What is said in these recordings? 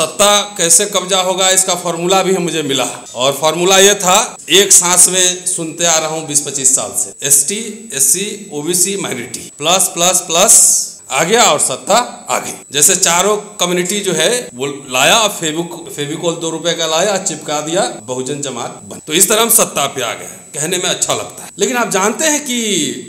सत्ता कैसे कब्जा होगा इसका फॉर्मूला भी मुझे मिला, और फॉर्मूला ये था, एक सांस में सुनते आ रहा हूँ 20-25 साल से, ST, SC, OBC, minority, plus plus plus आ गया और सत्ता आ गई। जैसे चारों कम्युनिटी जो है वो लाया, फेविकोल 2 रुपए का लाया, चिपका दिया, बहुजन जमात बन। तो इस तरह हम सत्ता पे आ गए। कहने में अच्छा लगता है, लेकिन आप जानते हैं कि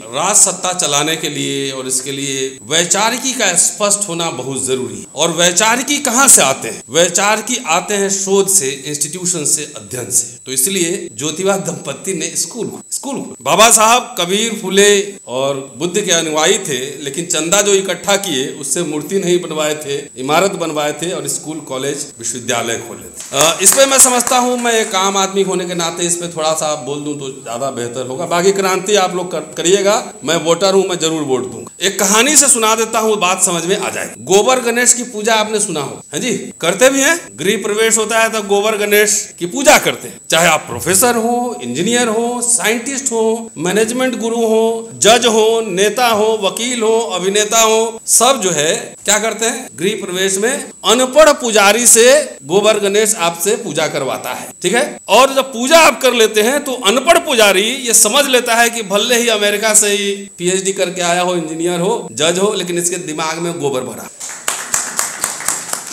राज सत्ता चलाने के लिए और इसके लिए वैचारिकी का स्पष्ट होना बहुत जरूरी है। और वैचारिकी कहाँ से आते हैं? वैचारिकी आते हैं शोध से, इंस्टीट्यूशन से, अध्ययन से। तो इसलिए ज्योतिबा दंपत्ति ने स्कूल बाबा साहब कबीर, फुले और बुद्ध के अनुयायी थे, लेकिन चंदा जो इकट्ठा किए उससे मूर्ति नहीं बनवाए थे, इमारत बनवाए थे और स्कूल, कॉलेज, विश्वविद्यालय खोले थे। इस पे मैं समझता हूँ, मैं एक आम आदमी होने के नाते इस पे थोड़ा सा बोल दूं तो ज्यादा बेहतर होगा। बाकी क्रांति आप लोग करिएगा, मैं वोटर हूं, मैं जरूर वोट दूंगा। एक कहानी से सुना देता हूं, बात समझ में आ जाएगी। गोबर गणेश की पूजा आपने सुना हो, है जी, करते भी हैं। गृह प्रवेश होता है तो गोबर गणेश की पूजा करते हैं। चाहे आप प्रोफेसर हो, इंजीनियर हो, साइंटिस्ट हो, मैनेजमेंट गुरु हो, जज हो, नेता हो, वकील हो, अभिनेता हो, सब जो है क्या करते हैं, गृह प्रवेश में अनपढ़ पुजारी से गोबर गणेश आपसे पूजा करवाता है, ठीक है। और जब पूजा आप कर लेते हैं तो अनपढ़ पुजारी ये समझ लेता है कि भले ही अमेरिका से ही PhD करके आया हो, इंजीनियर हो, जज हो, लेकिन इसके दिमाग में गोबर भरा,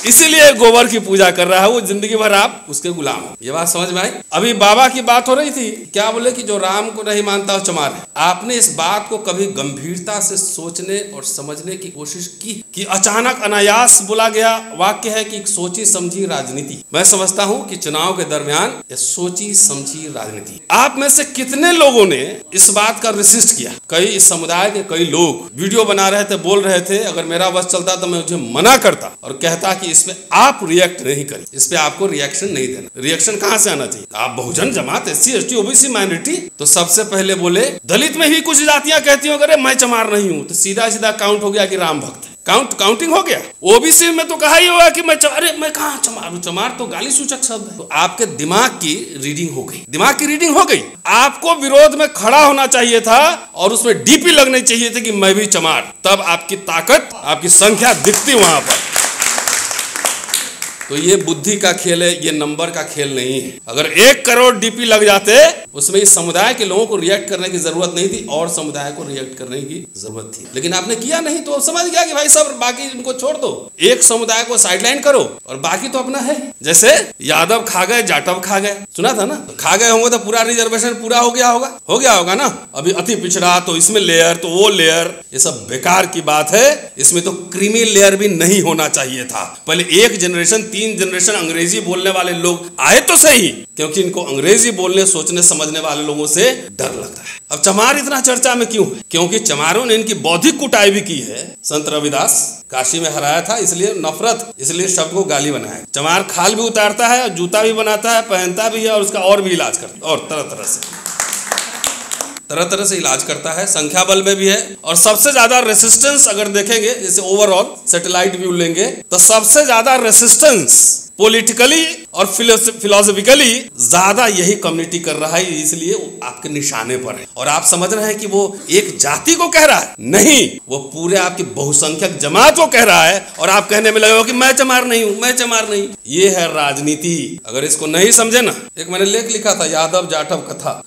इसीलिए गोबर की पूजा कर रहा है। वो जिंदगी भर आप उसके गुलाम हो। ये बात समझ में आई? अभी बाबा की बात हो रही थी, क्या बोले कि जो राम को नहीं मानता वो चमार है। आपने इस बात को कभी गंभीरता से सोचने और समझने की कोशिश की कि अचानक अनायास बोला गया वाक्य है कि सोची समझी राजनीति। मैं समझता हूं कि चुनाव के दरमियान ये सोची समझी राजनीति, आप में से कितने लोगों ने इस बात का रेसिस्ट किया? कई इस समुदाय के कई लोग वीडियो बना रहे थे, बोल रहे थे अगर मेरा बस चलता तो मैं मुझे मना करता और कहता कि इसमें आप रिएक्ट नहीं करें, इस पे आपको रिएक्शन नहीं देना। रिएक्शन कहां से आना चाहिए? आप बहुजन जमात, SC, ST, OBC, माइनॉरिटी, तो सबसे पहले बोले दलित में भी कुछ जातियां कहती हो अरे मैं चमार नहीं हूं, तो सीधा सीधा काउंट हो गया कि राम भक्त है, काउंटिंग हो गया। OBC में तो कहा ही होगा कि अरे मैं कहां चमार हूं, चमार तो गाली सूचक शब्द है। तो आपके दिमाग की रीडिंग हो गई, आपको विरोध में खड़ा होना चाहिए था और उसमें DP लगनी चाहिए थी कि मैं भी चमार, तब आपकी ताकत, आपकी संख्या दिखती वहां पर। तो ये बुद्धि का खेल है, ये नंबर का खेल नहीं है। अगर 1 करोड़ DP लग जाते उसमें इस समुदाय के लोगों को रिएक्ट करने की जरूरत नहीं थी और समुदाय को रिएक्ट करने की जरूरत थी, लेकिन आपने किया नहीं। तो समझ गया कि भाई सब बाकी इनको छोड़ दो, एक समुदाय को साइडलाइन करो और बाकी तो अपना है। जैसे यादव खा गए, जाटव खा गए, सुना था ना, तो खा गए होंगे तो पूरा रिजर्वेशन पूरा हो गया होगा ना। अभी अति पिछड़ा तो इसमें लेयर, तो वो लेयर, ये सब बेकार की बात है। इसमें तो क्रीमी लेयर भी नहीं होना चाहिए था। पहले 1 जनरेशन 3 जनरेशन अंग्रेजी बोलने वाले लोग आए तो सही, क्योंकि इनको अंग्रेजी बोलने, सोचने, समझने वाले लोगों से डर लगता है। अब चमार इतना चर्चा में क्यों है? क्योंकि चमारों ने इनकी बौद्धिक कुटाई भी की है। संत रविदास काशी में हराया था, इसलिए नफरत, इसलिए शब्द को गाली बनाया। चमार खाल भी उतारता है, जूता भी बनाता है, पहनता भी है और उसका और भी इलाज करता है, और तरह तरह से इलाज करता है। संख्या बल में भी है। और सबसे ज्यादा रेसिस्टेंस अगर देखेंगे, जैसे ओवरऑल सैटेलाइट व्यू लेंगे तो सबसे ज्यादा रेसिस्टेंस पॉलिटिकली और फिलोसफिकली ज्यादा यही कम्युनिटी कर रहा है, इसलिए आपके निशाने पर है। और आप समझ रहे हैं कि वो एक जाति को कह रहा है, नहीं, वो पूरे आपकी बहुसंख्यक जमात को कह रहा है और आप कहने में लगे हो कि मैं चमार नहीं हूं, मैं चमार नहीं। ये है राजनीति। अगर इसको नहीं समझे ना, एक मैंने लेख लिखा था यादव जाटव कथा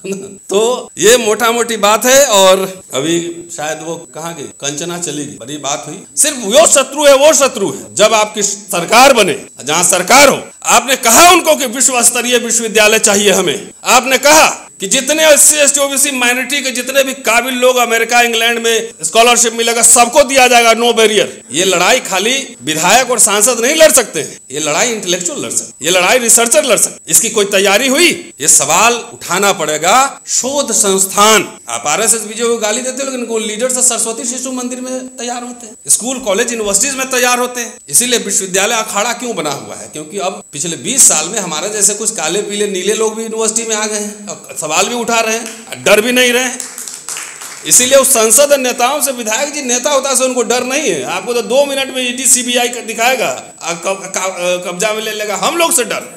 तो ये मोटा मोटी बात है। और अभी शायद वो कहाँ गई, कंचना चली गई, बड़ी बात हुई। सिर्फ वो शत्रु है जब आपकी सरकार बने, जहां सरकार हो। आपने कहा उनको कि विश्व स्तरीय विश्वविद्यालय चाहिए हमें, आपने कहा कि जितने SC, ST, OBC, माइनॉरिटी के जितने भी काबिल लोग अमेरिका, इंग्लैंड में स्कॉलरशिप मिलेगा, सबको दिया जाएगा, नो बैरियर। ये लड़ाई खाली विधायक और सांसद नहीं लड़ सकते हैं, ये लड़ाई इंटेलेक्चुअल लड़ सकते, ये लड़ाई रिसर्चर लड़ सकते। इसकी कोई तैयारी हुई? ये सवाल उठाना पड़ेगा। शोध संस्थान, आप RSS बीजेपी को गाली देते हो, लेकिन वो लीडर्स सरस्वती शिशु मंदिर में तैयार होते हैं, स्कूल, कॉलेज, यूनिवर्सिटीज में तैयार होते हैं। इसीलिए विश्वविद्यालय अखाड़ा क्यों बना हुआ है? क्योंकि अब पिछले 20 साल में हमारे जैसे कुछ काले पीले नीले लोग भी यूनिवर्सिटी में आ गए हैं, सवाल भी उठा रहे हैं, डर भी नहीं रहे हैं। इसीलिए उस संसद नेताओं से, विधायक जी नेता होता से उनको डर नहीं है। आपको तो 2 मिनट में ED CBI दिखाएगा, कब्जा में ले लेगा, हम लोग से डर।